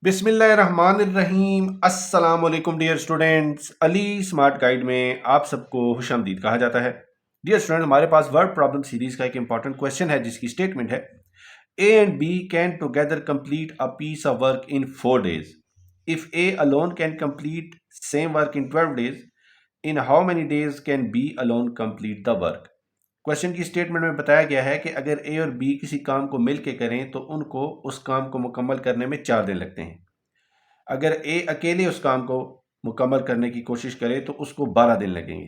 बिस्मिल्लाहिर्रहमानिर्रहीम। अस्सलाम वालेकुम dear students. Ali smart guide में आप सबको खुशामदीद कहा जाता है। डियर स्टूडेंट, हमारे पास वर्ड प्रॉब्लम सीरीज का एक इंपॉर्टेंट क्वेश्चन है जिसकी स्टेटमेंट है A and B can together complete a piece of work in 4 days। If A alone can complete same work in 12 days, in how many days can B alone complete the work. Question की statement में बताया गया है कि अगर ए और B किसी काम को मिलकर करें तो उनको उस काम को मुकम्मल करने में 4 दिन लगते हैं। अगर ए अकेले उस काम को मुकम्मल करने की कोशिश करे तो उसको 12 दिन लगेंगे।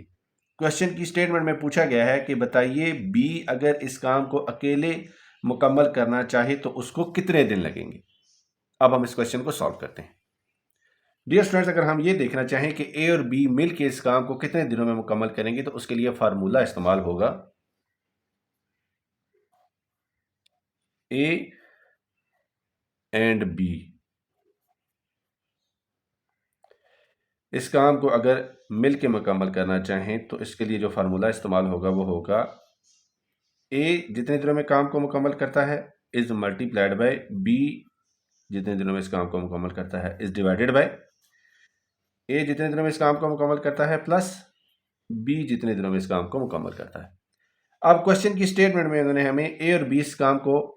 क्वेश्चन की स्टेटमेंट में पूछा गया है कि बताइए बी अगर इस काम को अकेले मुकम्मल करना चाहे तो उसको कितने दिन लगेंगे। अब हम इस क्वेश्चन को सॉल्व करते हैं। डियर स्टूडेंट्स, अगर हम ये देखना चाहें कि ए और बी मिलकर इस काम को कितने दिनों में मुकम्मल करेंगे तो उसके लिए फार्मूला इस्तेमाल होगा ए एंड बी। इस काम को अगर मिल के मुकम्मल करना चाहें तो इसके लिए जो फार्मूला इस्तेमाल होगा वो होगा ए जितने दिनों में काम को मुकम्मल करता है इज मल्टीप्लाइड बाय बी जितने दिनों में इस काम को मुकम्मल करता है इज डिवाइडेड बाय ए जितने दिनों में इस काम को मुकम्मल करता है प्लस बी जितने दिनों में इस काम को मुकम्मल करता है। अब क्वेश्चन की स्टेटमेंट में उन्होंने हमें ए और बी इस काम को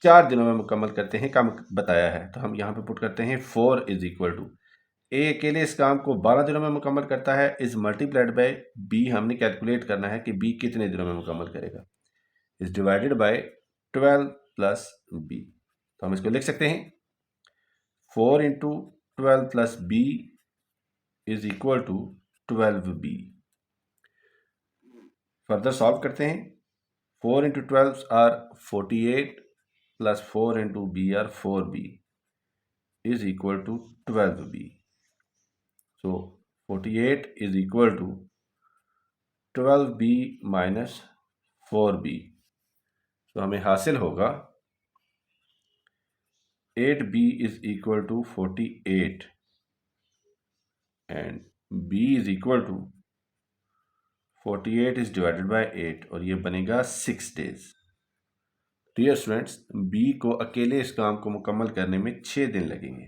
4 दिनों में मुकम्मल करते हैं काम बताया है, तो हम यहाँ पे पुट करते हैं 4 इज इक्वल टू ए अकेले इस काम को 12 दिनों में मुकम्मल करता है इज मल्टीप्लाइड बाय बी। हमने कैलकुलेट करना है कि बी कितने दिनों में मुकम्मल करेगा, is divided by 12 plus B. तो हम इसको लिख सकते हैं 4 into 12 plus B is equal to 12b। Further solve करते हैं। 4 into 12 or 48 plus 4 into B or 4b is equal to 12b। So 48 is equal to 12b minus 4b। तो हमें हासिल होगा 8b is equal to 48 and b is equal to 48 is divided by 8 और ये बनेगा 6 days। Dear students, B को अकेले इस काम को मुकम्मल करने में 6 दिन लगेंगे।